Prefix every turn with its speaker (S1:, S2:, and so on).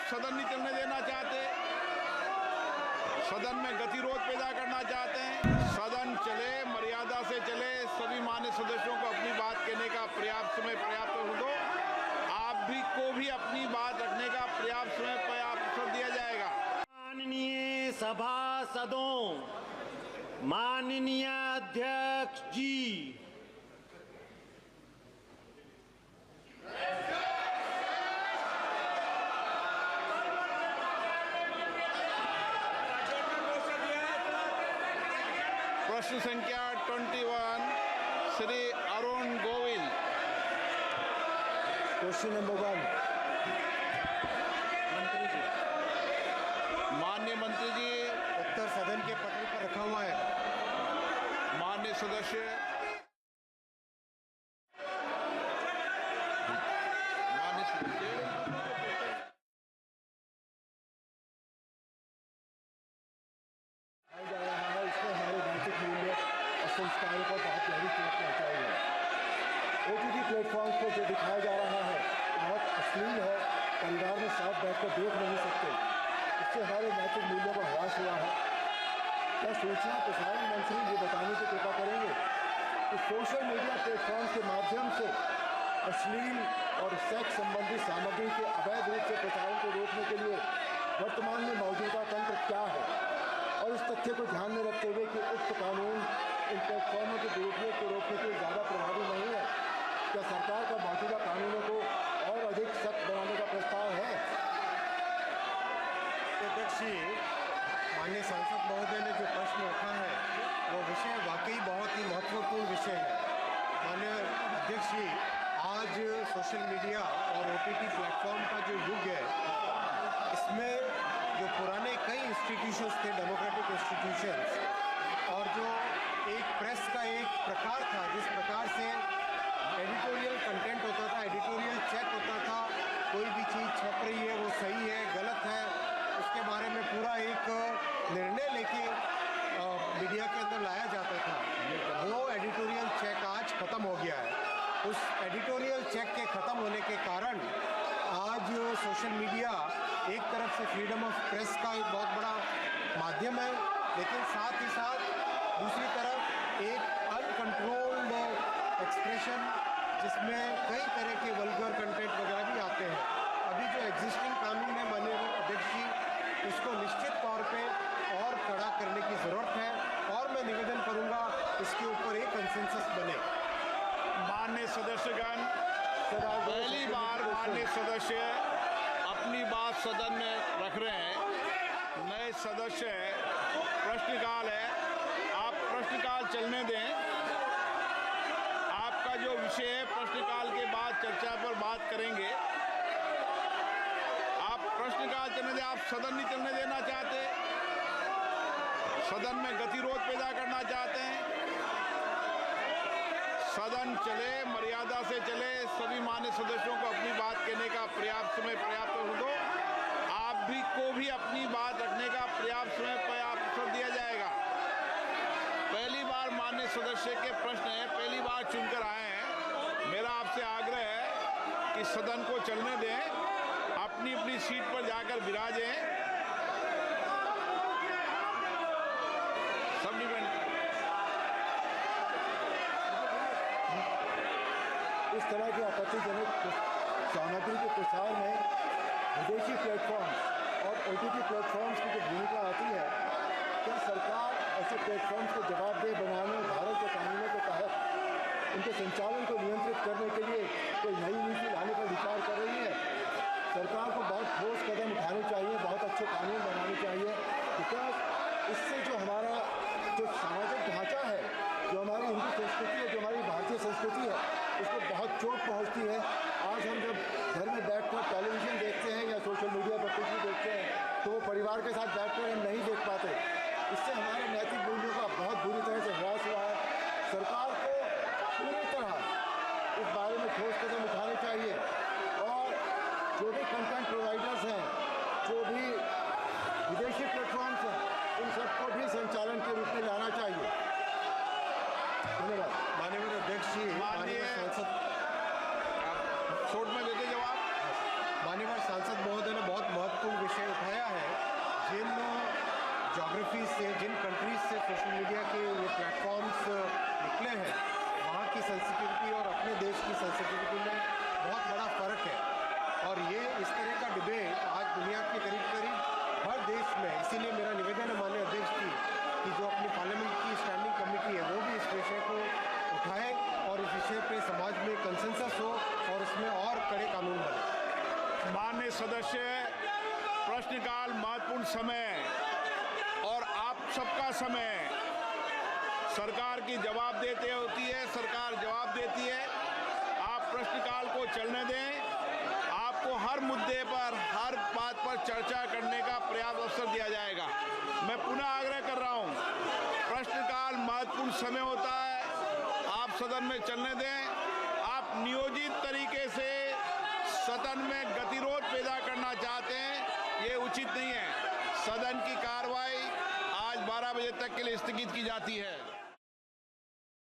S1: सदन नहीं चलने देना चाहते, सदन में गतिरोध पैदा करना चाहते हैं। सदन चले, मर्यादा से चले, सभी मान्य सदस्यों को अपनी बात कहने का पर्याप्त समय पर्याप्त दो। आप भी को भी अपनी बात रखने का पर्याप्त समय पर्याप्त दिया जाएगा।
S2: माननीय सभासदों, माननीय अध्यक्ष जी,
S1: प्रश्न संख्या 21 श्री अरुण गोविल।
S3: Question number 1। मंत्री जी।
S1: माननीय मंत्री जी,
S3: उत्तर सदन के पटल पर रखा हुआ है।
S1: माननीय सदस्य,
S3: संस्कारों पर बहुत गहरी चोट पहुँचाई है। OTT प्लेटफॉर्म पर जो दिखाया जा रहा है बहुत अश्लील है, परिवार में साथ बैठकर देख नहीं सकते। इससे हमारे नैतिक मूल्यों पर ह्रास हुआ है। क्या सूचना प्रसारण मंत्री ये बताने की कृपा करेंगे कि सोशल मीडिया प्लेटफॉर्म के माध्यम से अश्लील और सेक्स संबंधी सामग्री के अवैध रूप से प्रसारण को रोकने के लिए वर्तमान में मौजूदा तंत्र क्या है, और इस तथ्य को ध्यान में रखते हुए कि उक्त कानून इन प्लेटफॉर्मों के दुरुपयोग को रोकने के लिए ज़्यादा प्रभावी नहीं है, क्या सरकार का मौजूदा कानूनों को और अधिक सख्त बनाने का प्रस्ताव है?
S4: अध्यक्ष जी, माननीय सांसद महोदय ने जो प्रश्न रखा है वो विषय वाकई बहुत ही महत्वपूर्ण विषय है। माननीय अध्यक्ष जी, आज सोशल मीडिया और OTT प्लेटफॉर्म का जो युग है, इसमें जो पुराने कई इंस्टीट्यूशंस थे, डेमोक्रेटिक इंस्टीट्यूशंस, और जो एक प्रेस का एक प्रकार था, जिस प्रकार से एडिटोरियल कंटेंट होता था, एडिटोरियल चेक होता था, कोई भी चीज़ छप रही है वो सही है गलत है, उसके बारे में पूरा एक निर्णय लेके मीडिया के अंदर लाया जाता था, वो एडिटोरियल चेक आज ख़त्म हो गया है। उस एडिटोरियल चेक के ख़त्म होने के कारण आज सोशल मीडिया एक तरफ से फ्रीडम ऑफ प्रेस का एक बहुत बड़ा माध्यम है, लेकिन साथ ही साथ दूसरी तरफ एक अनकंट्रोल्ड एक्सप्रेशन जिसमें कई तरह के वल्गर कंटेंट वगैरह भी आते हैं। अभी जो एग्जिस्टिंग कानून है माननीय अध्यक्ष जी, उसको निश्चित तौर पे और कड़ा करने की ज़रूरत है, और मैं निवेदन करूंगा इसके ऊपर एक कंसेंसस बने।
S1: माननीय सदस्यगण, पहली बार माननीय सदस्य अपनी बात सदन में रख रहे हैं। नए सदस्य प्रश्नकाल है, आप प्रश्नकाल चलने दें। आपका जो विषय है प्रश्नकाल के बाद चर्चा पर बात करेंगे। आप प्रश्नकाल चलने दें। आप सदन नहीं चलने देना चाहते, सदन में गतिरोध पैदा करना चाहते हैं। सदन चले, मर्यादा से चले, सभी मान्य सदस्यों को अपनी बात कहने का पर्याप्त समय पर्याप्त दो। आप भी को भी अपनी बात रखने का पर्याप्त समय पर्याप्त दिया जाएगा। पहली बार मान्य सदस्य के प्रश्न है, पहली बार चुनकर आए हैं। मेरा आपसे आग्रह है कि सदन को चलने दें, अपनी अपनी सीट पर जाकर विराजें। सब डिपेंड।
S3: इस तरह के आपत्तिजनक सामग्री के प्रसार में विदेशी प्लेटफॉर्म्स और OTT प्लेटफॉर्म्स की जो भूमिका आती है, क्या सरकार ऐसे प्लेटफॉर्म्स को जवाबदेह बनाने और भारत के कानूनों के तहत उनके संचालन को नियंत्रित करने के लिए कोई नई नीति लाने पर विचार कर रही है? सरकार को बहुत ठोस कदम उठाने चाहिए, बहुत अच्छे कानून बनाने चाहिए, बिकॉज इससे जो हमारा जो सामाजिक ढांचा है, जो हमारी हिंदू संस्कृति है, जो हमारी भारतीय संस्कृति है, उसको बहुत चोट पहुंचती है। आज हम जब घर में बैठकर टेलीविज़न देखते हैं या सोशल मीडिया पर कुछ भी देखते हैं, तो वो परिवार के साथ बैठकर हम नहीं देख पाते। इससे हमारे नैतिक मूल्यों का बहुत बुरी तरह से ह्रास हुआ है। सरकार को पूरी तरह इस बारे में ठोस कदम उठाने चाहिए, और जो भी कंटेंट प्रोवाइडर्स हैं, जो भी विदेशी प्लेटफॉर्म्स हैं, उन सबको भी संचालन के रूप में लाना चाहिए। धन्यवाद।
S4: माननीय अध्यक्ष जी, माननीय सांसद
S1: शॉर्ट में देते जवाब।
S4: माननीय सांसद महोदय ने बहुत महत्वपूर्ण
S1: माननीय सदस्य, प्रश्नकाल महत्वपूर्ण समय और आप सबका समय सरकार की जवाब देते होती है, सरकार जवाब देती है। आप प्रश्नकाल को चलने दें। आपको हर मुद्दे पर, हर बात पर चर्चा करने का पर्याप्त अवसर दिया जाएगा। मैं पुनः आग्रह कर रहा हूं, प्रश्नकाल महत्वपूर्ण समय होता है, आप सदन में चलने दें। आप नियोजित तरीके से सदन में गतिरोध पैदा करना चाहते हैं, ये उचित नहीं है। सदन की कार्रवाई आज 12 बजे तक के लिए स्थगित की जाती है।